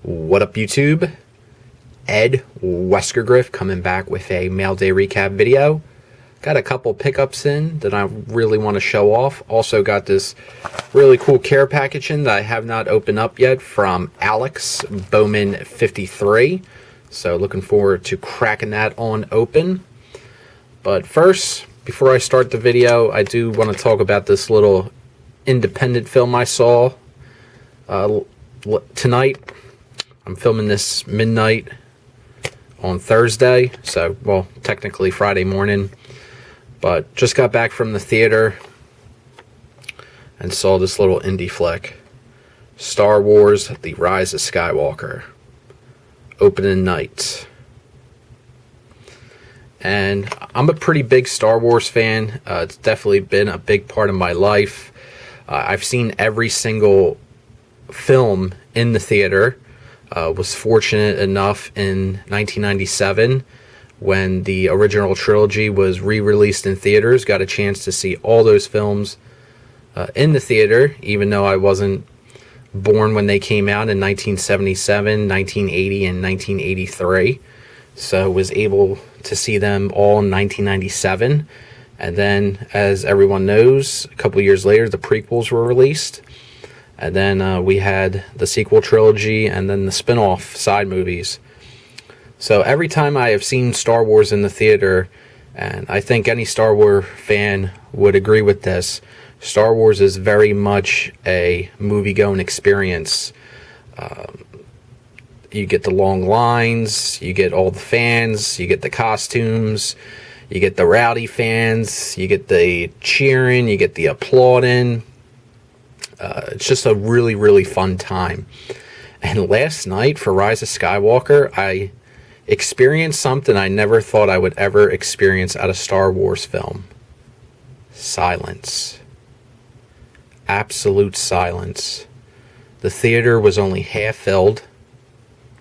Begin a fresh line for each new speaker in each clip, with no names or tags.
What up, YouTube? Ed WeskerGriff coming back with a Mailday recap video. Got a couple pickups in that I really want to show off. Also got this really cool care package in that I have not opened up yet from Alex Bowman53. So looking forward to cracking that on open. But first, before I start the video, I do want to talk about this little independent film I saw tonight. I'm filming this midnight on Thursday, so, well, technically Friday morning, but just got back from the theater and saw this little indie flick, Star Wars: The Rise of Skywalker, opening night. And I'm a pretty big Star Wars fan. It's definitely been a big part of my life. I've seen every single film in the theater. Was fortunate enough in 1997 when the original trilogy was re-released in theaters. Got a chance to see all those films in the theater, even though I wasn't born when they came out in 1977, 1980, and 1983. So was able to see them all in 1997. And then, as everyone knows, a couple years later, the prequels were released. And then we had the sequel trilogy and then the spin-off side movies. So every time I have seen Star Wars in the theater, and I think any Star Wars fan would agree with this, Star Wars is very much a movie-going experience. You get the long lines, you get all the fans, you get the costumes, you get the rowdy fans, you get the cheering, you get the applauding. It's just a really, really fun time. And last night for Rise of Skywalker, I experienced something I never thought I would ever experience at a Star Wars film. Silence. Absolute silence. The theater was only half filled,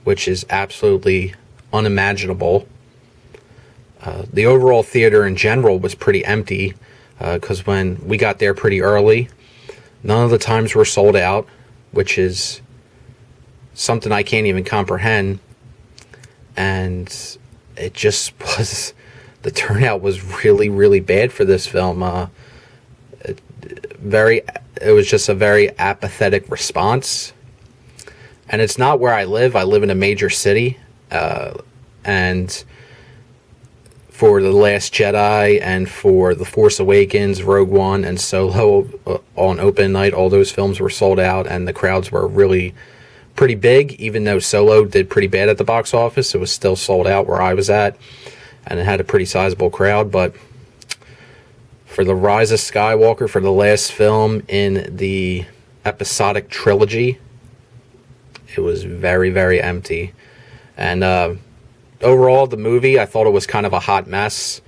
which is absolutely unimaginable. The overall theater in general was pretty empty, because when we got there pretty early, none of the times were sold out, which is something I can't even comprehend. And it just was, the turnout was really, really bad for this film. It was just a very apathetic response. And it's not where I live. I live in a major city. And for The Last Jedi and for The Force Awakens, Rogue One, and Solo on open night, all those films were sold out, and the crowds were really pretty big. Even though Solo did pretty bad at the box office, it was still sold out where I was at, and it had a pretty sizable crowd. But for The Rise of Skywalker, for the last film in the episodic trilogy, it was very, very empty. And overall, the movie, I thought it was kind of a hot mess.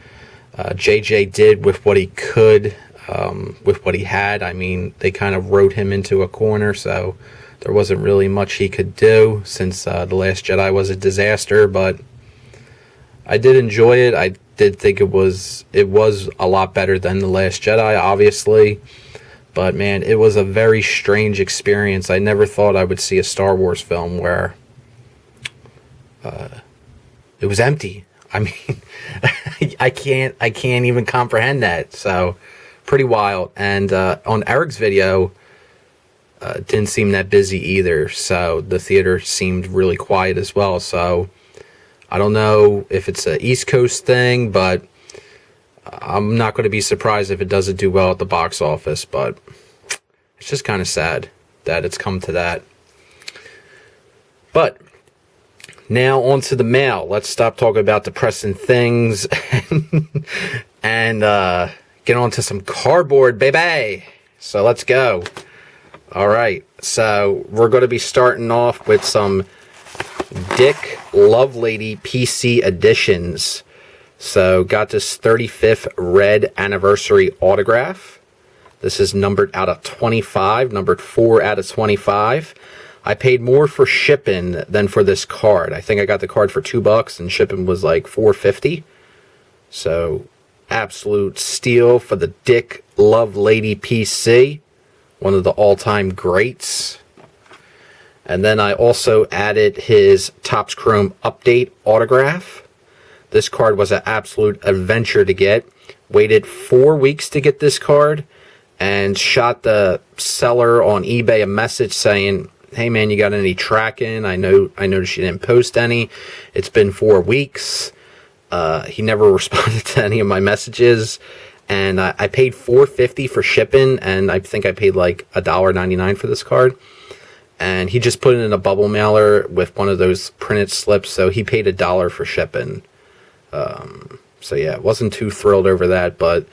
JJ did with what he could, with what he had. I mean, they kind of wrote him into a corner, so there wasn't really much he could do since The Last Jedi was a disaster. But I did enjoy it. I did think it was a lot better than The Last Jedi, obviously. But man, it was a very strange experience. I never thought I would see a Star Wars film where it was empty. I mean, I can't even comprehend that. So, pretty wild. And on Eric's video, it didn't seem that busy either. So the theater seemed really quiet as well. So I don't know if it's an East Coast thing, but I'm not going to be surprised if it doesn't do well at the box office. But it's just kind of sad that it's come to that. But now on to the mail. Let's stop talking about depressing things and get on to some cardboard, baby. So let's go. All right. So we're going to be starting off with some Dick Lovelady PC editions. So got this 35th red anniversary autograph. This is numbered out of 25, numbered 4 out of 25. I paid more for shipping than for this card. I think I got the card for $2 and shipping was like $4.50. So absolute steal for the Dick Lovelady PC. One of the all-time greats. And then I also added his Topps Chrome Update autograph. This card was an absolute adventure to get. Waited 4 weeks to get this card and shot the seller on eBay a message saying, hey man, you got any tracking? I noticed you didn't post any. It's been 4 weeks. He never responded to any of my messages. And I paid $4.50 for shipping, and I think I paid like $1.99 for this card. And he just put it in a bubble mailer with one of those printed slips, so he paid $1 for shipping. So yeah, wasn't too thrilled over that, but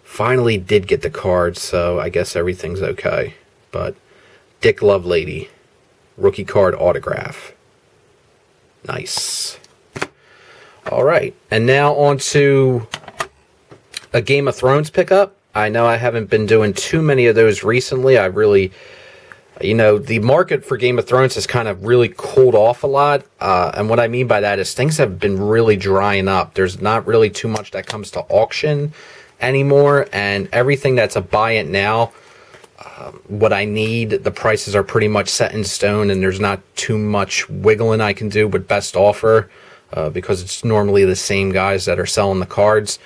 finally did get the card, so I guess everything's okay. But Dick Lovelady, rookie card autograph. Nice. All right, and now on to a Game of Thrones pickup. I know I haven't been doing too many of those recently. I really, the market for Game of Thrones has kind of really cooled off a lot. And what I mean by that is things have been really drying up. There's not really too much that comes to auction anymore. And everything that's a buy it now, what I need, the prices are pretty much set in stone. And there's not too much wiggling I can do with best offer. Because it's normally the same guys that are selling the cards.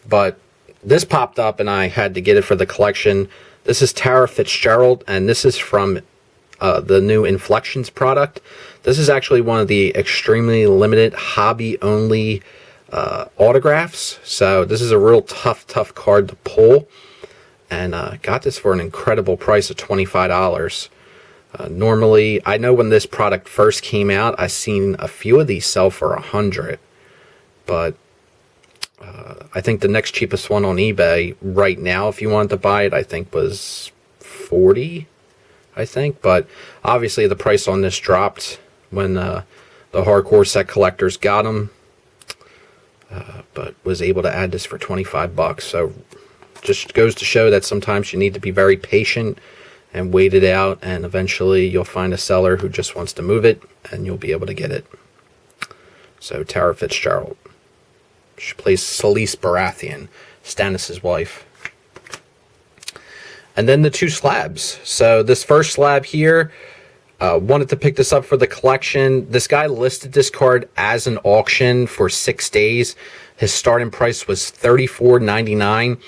But this popped up and I had to get it for the collection. This is Tara Fitzgerald, and this is from the new Inflections product. This is actually one of the extremely limited hobby-only autographs. So this is a real tough card to pull. And got this for an incredible price of $25. Normally, I know when this product first came out, I seen a few of these sell for $100. But I think the next cheapest one on eBay right now, if you wanted to buy it, I think was $40, I think. But obviously the price on this dropped when the hardcore set collectors got them. But was able to add this for $25. So just goes to show that sometimes you need to be very patient and wait it out, and eventually you'll find a seller who just wants to move it, and you'll be able to get it. So Tara Fitzgerald. She plays Selyse Baratheon, Stannis' wife. And then the two slabs. So this first slab here, wanted to pick this up for the collection. This guy listed this card as an auction for 6 days. His starting price was $34.99.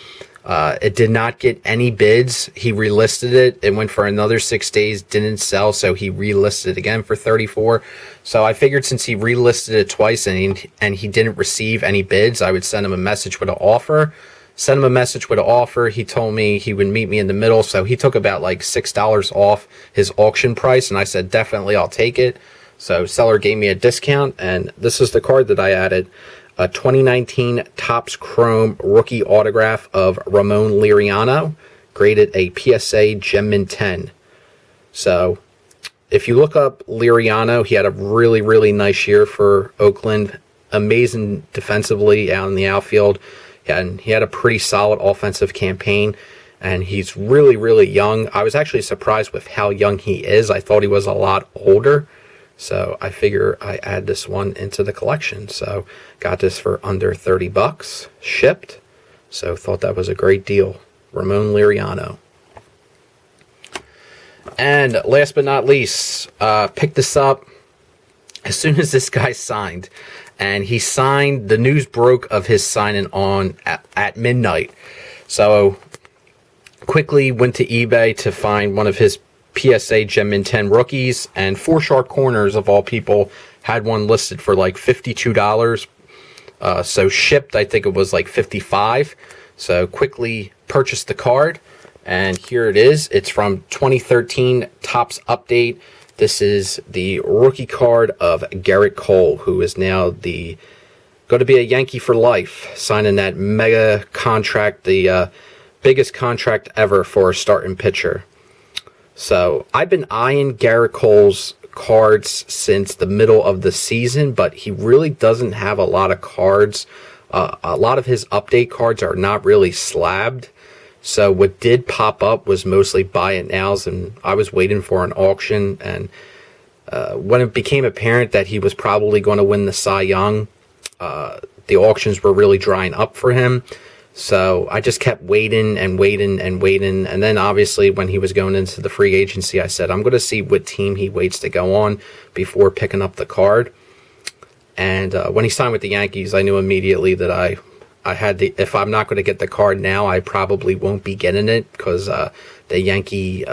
It did not get any bids. He relisted it. It went for another 6 days, didn't sell, so he relisted it again for $34. So I figured since he relisted it twice and he didn't receive any bids, I would send him a message with an offer. Send him a message with an offer. He told me he would meet me in the middle, so he took about like $6 off his auction price, and I said, definitely, I'll take it. So seller gave me a discount, and this is the card that I added. A 2019 Topps Chrome rookie autograph of Ramon Liriano, graded a PSA Gem Mint 10. So if you look up Liriano, he had a really nice year for Oakland. Amazing defensively out in the outfield. And he had a pretty solid offensive campaign. And he's really young. I was actually surprised with how young he is. I thought he was a lot older. So I figure I add this one into the collection. So got this for under $30, shipped. So thought that was a great deal. Ramon Liriano. And last but not least, picked this up as soon as this guy signed. And he signed, the news broke of his signing on at midnight. So quickly went to eBay to find one of his PSA Gem Mint 10 rookies, and Four Shark Corners of all people had one listed for like $52. So shipped, I think it was like $55. So quickly purchased the card, and here it is. It's from 2013 Topps Update. This is the rookie card of Garrett Cole, who is now going to be a Yankee for life, signing that mega contract, the biggest contract ever for a starting pitcher. So I've been eyeing Garrett Cole's cards since the middle of the season, but he really doesn't have a lot of cards. A lot of his update cards are not really slabbed. So what did pop up was mostly buy it nows, and I was waiting for an auction. And when it became apparent that he was probably going to win the Cy Young, the auctions were really drying up for him. So I just kept waiting and waiting and waiting. And then obviously when he was going into the free agency, I said, I'm going to see what team he waits to go on before picking up the card. And when he signed with the Yankees, I knew immediately that I had the, if I'm not going to get the card now, I probably won't be getting it because the Yankee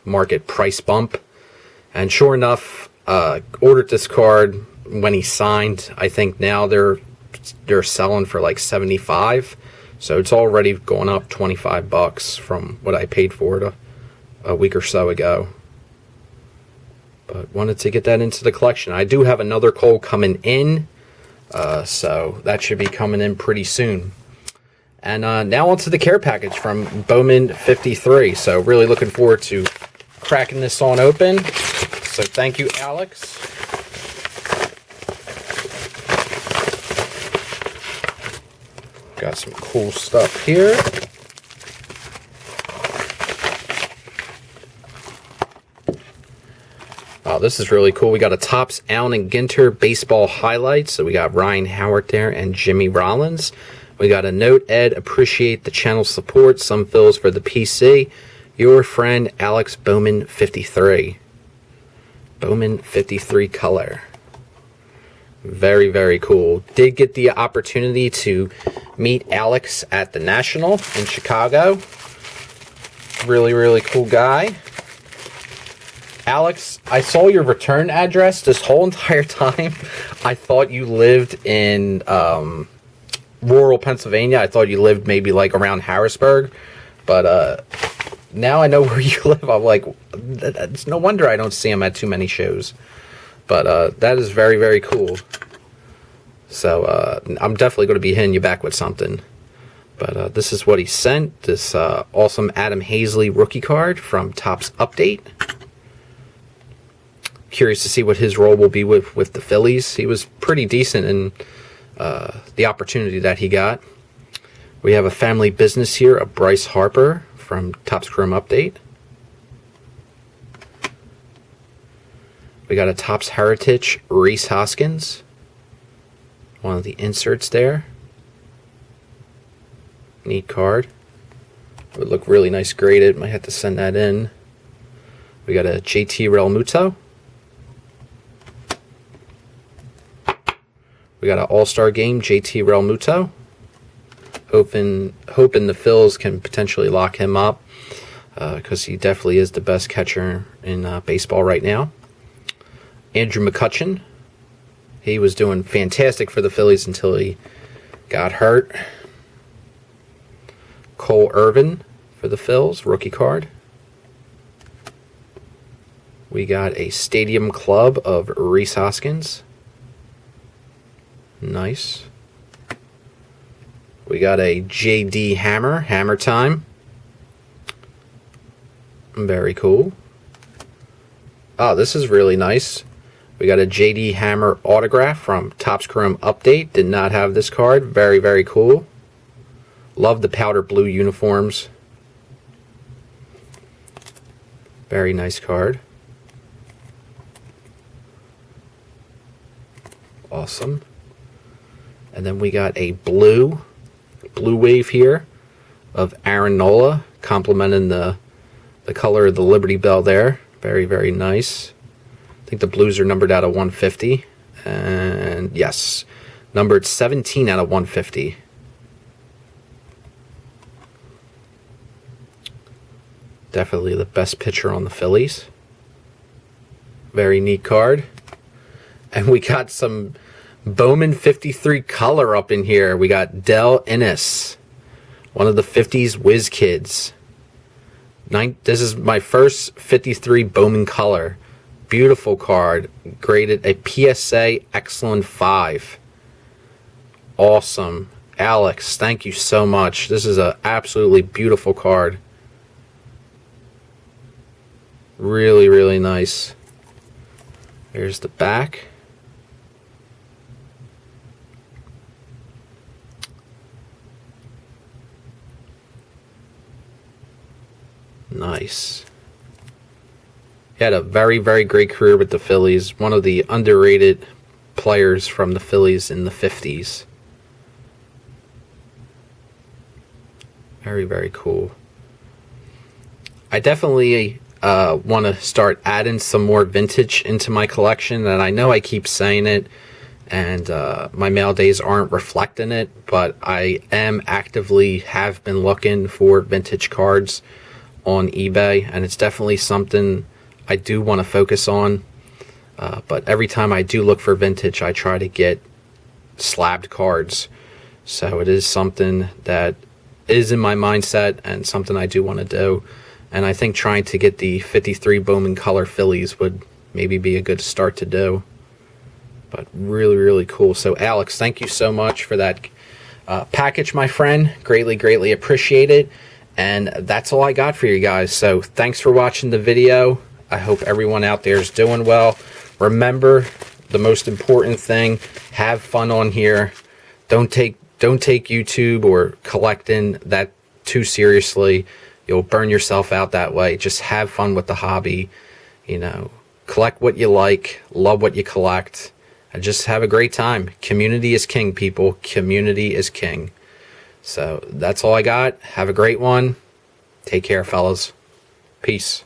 market price bump. And sure enough, ordered this card when he signed. I think now they're selling for like 75. So it's already going up $25 from what I paid for it a week or so ago. But wanted to get that into the collection. I do have another Cole coming in, so that should be coming in pretty soon. And now onto the care package from Bowman53. So really looking forward to cracking this on open. So thank you, Alex. Got some cool stuff here. Oh, this is really cool. We got a Topps Allen and Ginter baseball highlights. So we got Ryan Howard there and Jimmy Rollins. We got a note, Ed, appreciate the channel support. Some fills for the PC. Your friend, Alex Bowman53. Bowman53 color. Very, very cool. Did get the opportunity to meet Alex at the National in Chicago. Really, really cool guy. Alex, I saw your return address this whole entire time. I thought you lived in rural Pennsylvania. I thought you lived maybe like around Harrisburg. But now I know where you live. I'm like, it's no wonder I don't see him at too many shows. But that is very, very cool. So I'm definitely going to be hitting you back with something. But this is what he sent. This awesome Adam Hazley rookie card from Topps Update. Curious to see what his role will be with the Phillies. He was pretty decent in the opportunity that he got. We have a family business here of Bryce Harper from Topps Chrome Update. We got a Topps Heritage Rhys Hoskins. One of the inserts there. Neat card. Would look really nice graded. Might have to send that in. We got a JT Realmuto. We got an All-Star Game JT Realmuto. Hoping the Phils can potentially lock him up because he definitely is the best catcher in baseball right now. Andrew McCutchen. He was doing fantastic for the Phillies until he got hurt. Cole Irvin for the Phils, rookie card. We got a Stadium Club of Rhys Hoskins. Nice. We got a JD Hammer, Hammer Time. Very cool. Oh, this is really nice. We got a JD Hammer autograph from Topps Chrome Update. Did not have this card. Very, very cool. Love the powder blue uniforms. Very nice card. Awesome. And then we got a blue wave here of Aaron Nola, complementing the color of the Liberty Bell there. Very, very nice. I think the blues are numbered out of 150. And yes, numbered 17 out of 150. Definitely the best pitcher on the Phillies. Very neat card. And we got some Bowman53 color up in here. We got Del Innes, one of the 50s whiz kids. This is my first 53 Bowman color. Beautiful card. Graded a PSA Excellent 5. Awesome. Alex, thank you so much. This is an absolutely beautiful card. Really, really nice. There's the back. Nice. He had a very, very great career with the Phillies. One of the underrated players from the Phillies in the 50s. Very, very cool. I definitely want to start adding some more vintage into my collection, and I know I keep saying it, and my mail days aren't reflecting it, but I am actively have been looking for vintage cards on eBay, and it's definitely something I do want to focus on. But every time I do look for vintage, I try to get slabbed cards. So it is something that is in my mindset and something I do want to do. And I think trying to get the 53 Bowman color Phillies would maybe be a good start to do. But really, really cool. So Alex, thank you so much for that package, my friend. Greatly, greatly appreciate it. And that's all I got for you guys. So thanks for watching the video. I hope everyone out there is doing well. Remember, the most important thing, have fun on here. Don't take YouTube or collecting that too seriously. You'll burn yourself out that way. Just have fun with the hobby. You know, collect what you like, love what you collect, and just have a great time. Community is king, people. Community is king. So that's all I got. Have a great one. Take care, fellas. Peace.